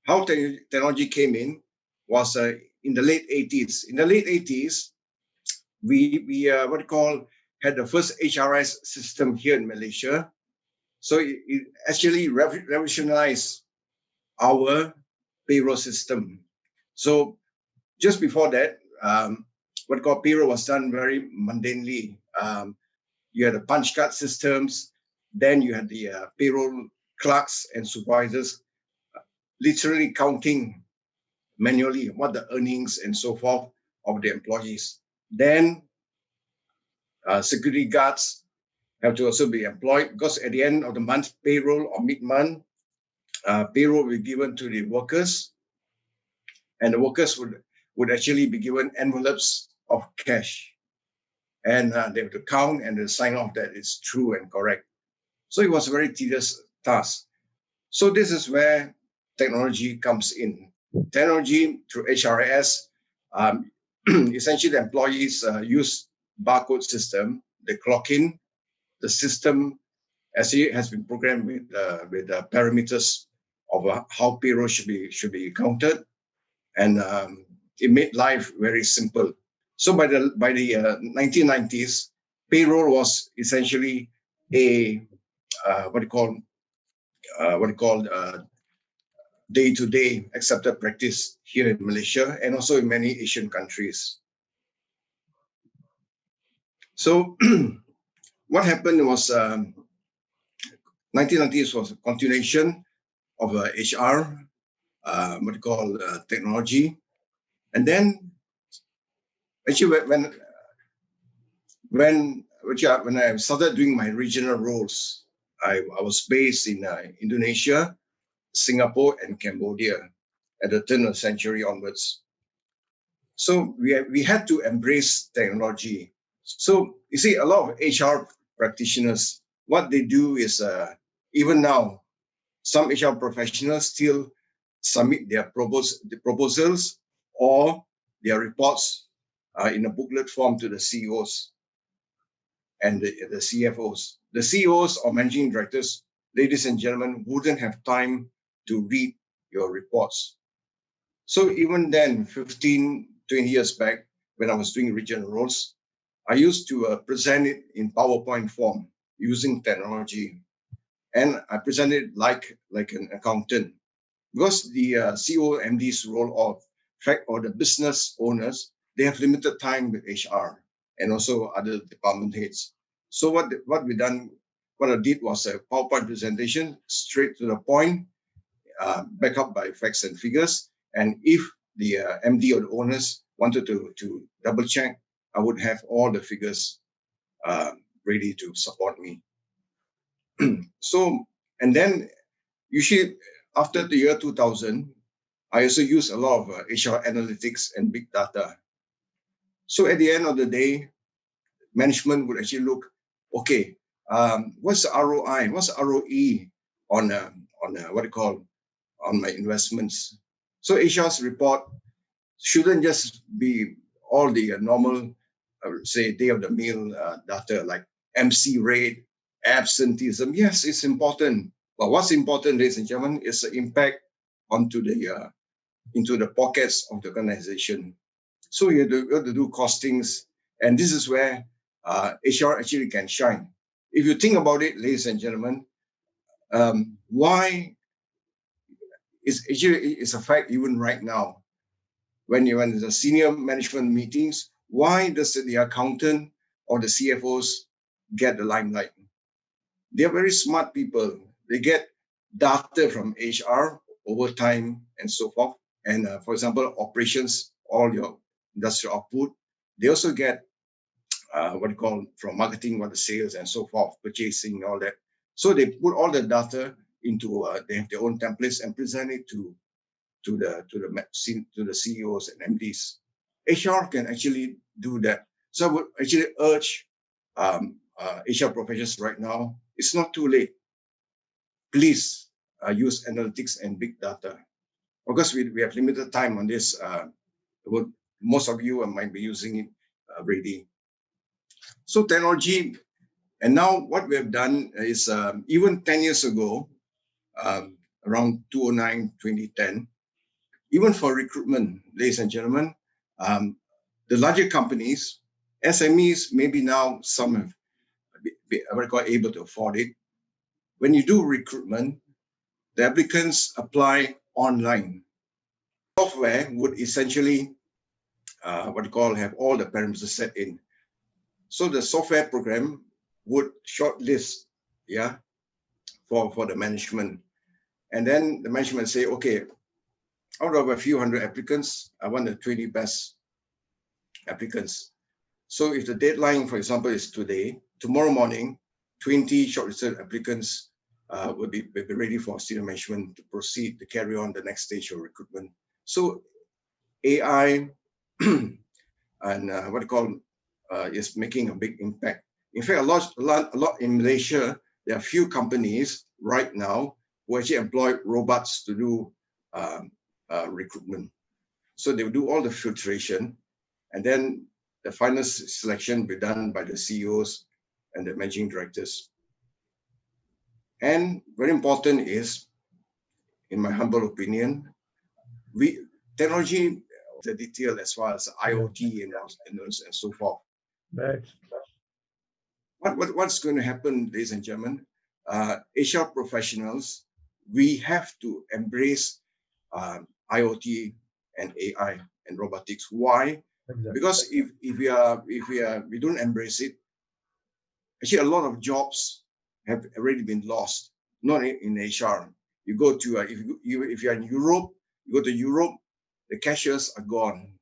how technology came in was in the late 80s. In the late 80s, we what you call had the first HRS system here in Malaysia. So it actually revolutionized our payroll system. So just before that, what you call payroll was done very mundanely. You had the punch card systems, then you had the payroll clerks and supervisors literally counting manually what the earnings and so forth of the employees. Then security guards have to also be employed, because at the end of the month, payroll or mid-month, payroll will be given to the workers, and the workers would actually be given envelopes of cash. And they have to count and sign off that it's true and correct. So it was a very tedious task. So this is where technology comes in. Technology through HRIS, essentially the employees use barcode system, they clock in, the system actually has been programmed with parameters of how payroll should be counted, and it made life very simple. So by the 1990s, payroll was essentially a what you call day-to-day accepted practice here in Malaysia and also in many Asian countries. So what happened was 1990s was a continuation of HR, technology, and then actually when I started doing my regional roles, I was based in Indonesia, Singapore, and Cambodia at the turn of the century onwards. So we had to embrace technology. So you see, a lot of HR practitioners, what they do is even now, some HR professionals still submit their proposals or their reports in a booklet form to the CEOs and the CFOs. The CEOs or managing directors, ladies and gentlemen, wouldn't have time to read your reports. So even then, 15, 20 years back, when I was doing regional roles, I used to present it in PowerPoint form using technology. And I presented it like an accountant, because the CEO, MD's role or the business owners, they have limited time with HR and also other department heads. So what I did was a PowerPoint presentation straight to the point, backed up by facts and figures. And if the MD or the owners wanted to double check, I would have all the figures ready to support me. So, and then usually after the year 2000, I also use a lot of HR analytics and big data. So at the end of the day, management would actually look, okay, what's the ROI, what's the ROE on on my investments? So HR's report shouldn't just be all the normal, say, day of the meal data like MC rate, absenteeism. Yes, it's important. But what's important, ladies and gentlemen, is the impact onto into the pockets of the organization. So you have to do costings, and this is where HR actually can shine. If you think about it, ladies and gentlemen, why it's a fact even right now, when there's a senior management meetings, why does the accountant or the CFOs get the limelight? They're very smart people. They get data from HR over time and so forth. And for example, operations, all your industrial output. They also get from marketing, what the sales and so forth, purchasing, all that. So they put all the data into they have their own templates and present it to the CEOs and MDs. HR can actually do that. So I would actually urge HR professionals right now, it's not too late. Please use analytics and big data. Of course, we have limited time on this. Most of you might be using it already. So technology, and now what we have done is even 10 years ago, around 2009, 2010, even for recruitment, ladies and gentlemen, the larger companies, SMEs, maybe now some have able to afford it. When you do recruitment, the applicants apply online. Software would essentially, have all the parameters set in. So the software program would shortlist, for the management. And then the management say, okay, out of a few hundred applicants, I want the 20 best applicants. So if the deadline, for example, is today, tomorrow morning, 20 shortlisted applicants will be ready for senior management to proceed to carry on the next stage of recruitment. So AI and is making a big impact. In fact, a lot in Malaysia, there are few companies right now who actually employ robots to do recruitment. So they will do all the filtration, and then the final selection will be done by the CEOs and the managing directors. And very important is, in my humble opinion, technology, the detail as far as IoT and so forth. Right. What's going to happen, ladies and gentlemen? HR professionals, we have to embrace IoT and AI and robotics. Why? Exactly. Because if we don't embrace it, actually a lot of jobs have already been lost. Not in HR. You go to if you're in Europe, you go to Europe, the cashiers are gone.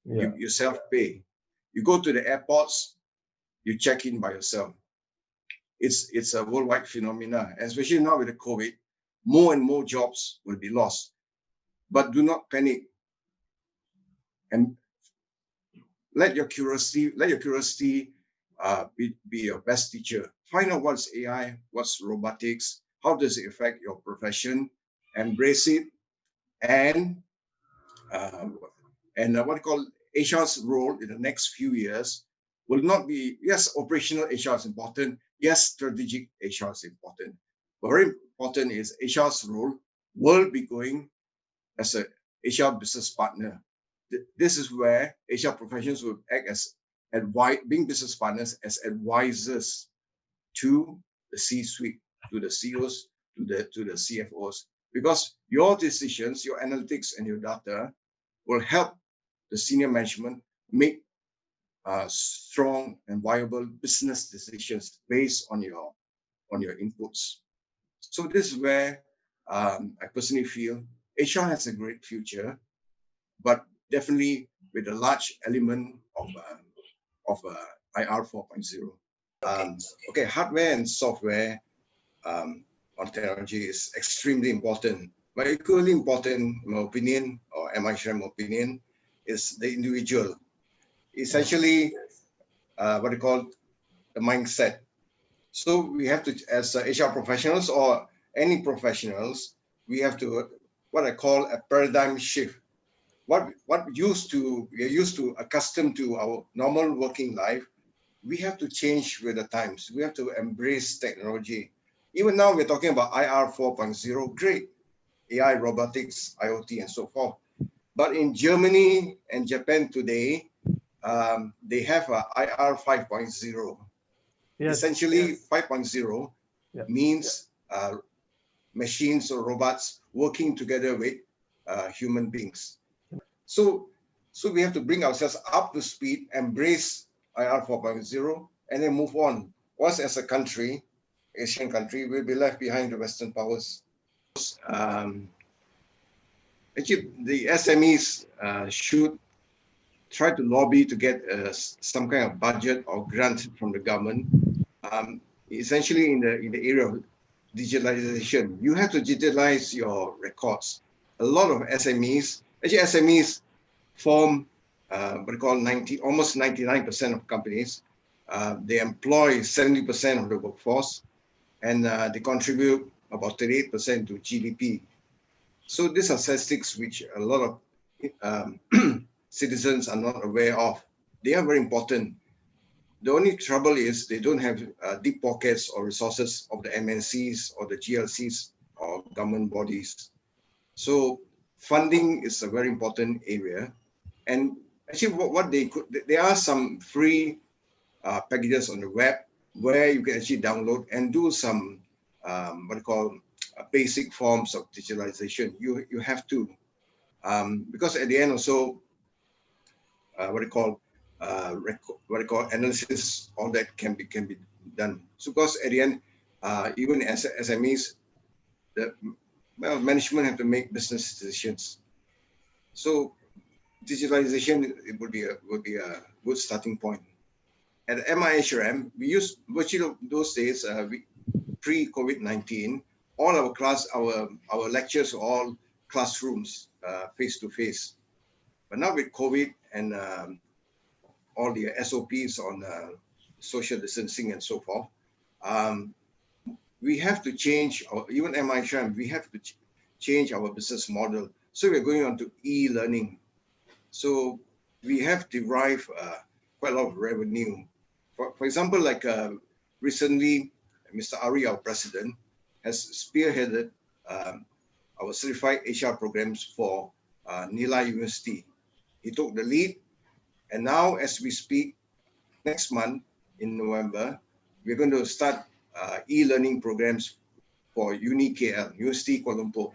Yeah. You self-pay. You go to the airports, you check in by yourself. It's a worldwide phenomena, especially now with the COVID. More and more jobs will be lost. But do not panic, and let your curiosity be your best teacher. Find out what's AI, what's robotics, how does it affect your profession, embrace it, and HR's role in the next few years will not be, yes, operational HR is important, yes, strategic HR is important. But very important is HR's role will be going as a HR business partner. This is where HR professionals will act as being business partners, as advisors to the C-suite, to the CEOs, to the CFOs, because your decisions, your analytics, and your data will help the senior management make strong and viable business decisions based on your inputs. So this is where I personally feel HR has a great future, but definitely with a large element of IR 4.0. Okay, hardware and software on technology is extremely important, but equally important, in my opinion, or MIHRM opinion, is the individual. Essentially, the mindset. So we have to, as HR professionals or any professionals, we have to what I call a paradigm shift. What we are used to accustomed to our normal working life, we have to change with the times. We have to embrace technology. Even now we're talking about IR 4.0, great. AI, robotics, IoT, and so forth. But in Germany and Japan today, they have a IR 5.0. Yes. Essentially, 5.0 means machines or robots working together with human beings. So we have to bring ourselves up to speed, embrace IR 4.0, and then move on. Us as a country, Asian country, will be left behind the Western powers. Actually, the SMEs should try to lobby to get some kind of budget or grant from the government. Essentially, in the area of digitalization, you have to digitalize your records. A lot of SMEs, form almost 99% of companies. They employ 70% of the workforce, and they contribute about 38% to GDP. So these are statistics which a lot of citizens are not aware of. They are very important. The only trouble is they don't have deep pockets or resources of the MNCs or the GLCs or government bodies. So funding is a very important area. And actually, what they could, there are some free packages on the web where you can actually download and do some what you call basic forms of digitalization. You have to because at the end also what you call analysis, all that can be done. So because at the end, even as SMEs, the management have to make business decisions. So digitalization it would be a good starting point. At MIHRM, we use virtually those days, pre-COVID-19, all our lectures were all classrooms, face to face. But now with COVID and all the SOPs on social distancing and so forth, we have to change, even MIHRM, we have to change our business model. So we're going on to e-learning. So we have derived quite a lot of revenue. For example, like recently, Mr. Ari, our president, has spearheaded our certified HR programs for Nila University. He took the lead, and now as we speak, next month in November, we're going to start e-learning programs for UniKL, University Kuala Lumpur.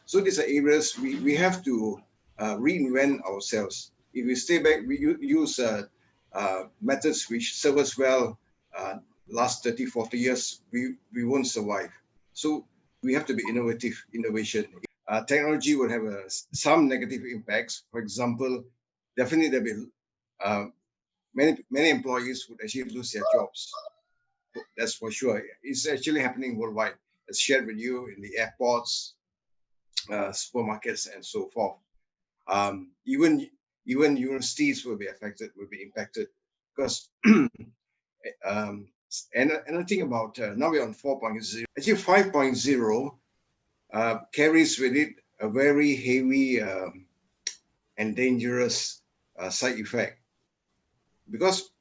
So these are areas we have to reinvent ourselves. If we stay back, we use methods which serve us well last 30, 40 years, we won't survive. So we have to be innovation. Technology will have some negative impacts. For example, definitely there'll be many employees would actually lose their jobs. That's for sure. It's actually happening worldwide. It's shared with you in the airports, supermarkets, and so forth. Even universities will be impacted because and another thing about now we're on 4.0. Actually, 5.0 carries with it a very heavy and dangerous side effect because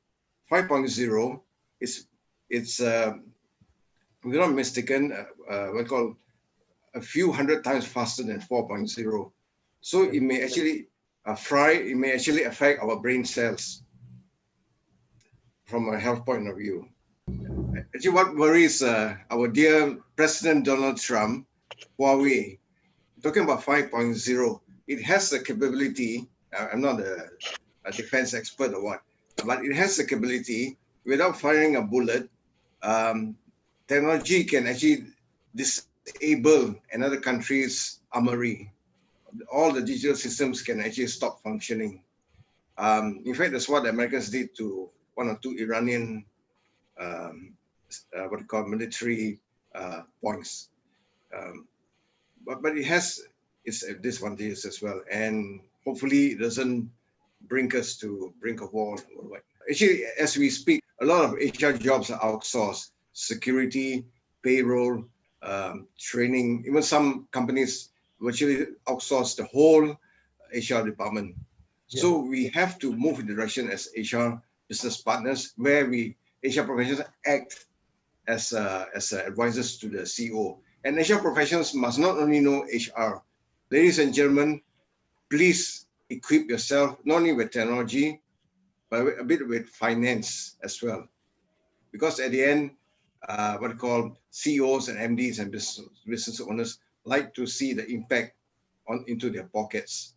5.0 is it's if I'm not mistaken, what called a few hundred times faster than 4.0. So it may actually it may actually affect our brain cells from a health point of view. Actually, what worries our dear President Donald Trump, Huawei, talking about 5.0, it has the capability, I'm not a defense expert or what, but it has the capability, without firing a bullet, technology can actually disable another country's armory. All the digital systems can actually stop functioning. In fact, that's what the Americans did to one or two Iranian, what you call military points. But it has its disadvantages as well, and hopefully it doesn't bring us to brink of war worldwide. Actually, as we speak, a lot of HR jobs are outsourced: security, payroll, training. Even some companies virtually outsource the whole HR department. Yeah. So we have to move in the direction as HR business partners, where HR professionals act as advisors to the CEO. And HR professionals must not only know HR. Ladies and gentlemen, please equip yourself not only with technology, but a bit with finance as well. Because at the end, what I call CEOs and MDs and business owners like to see the impact into their pockets.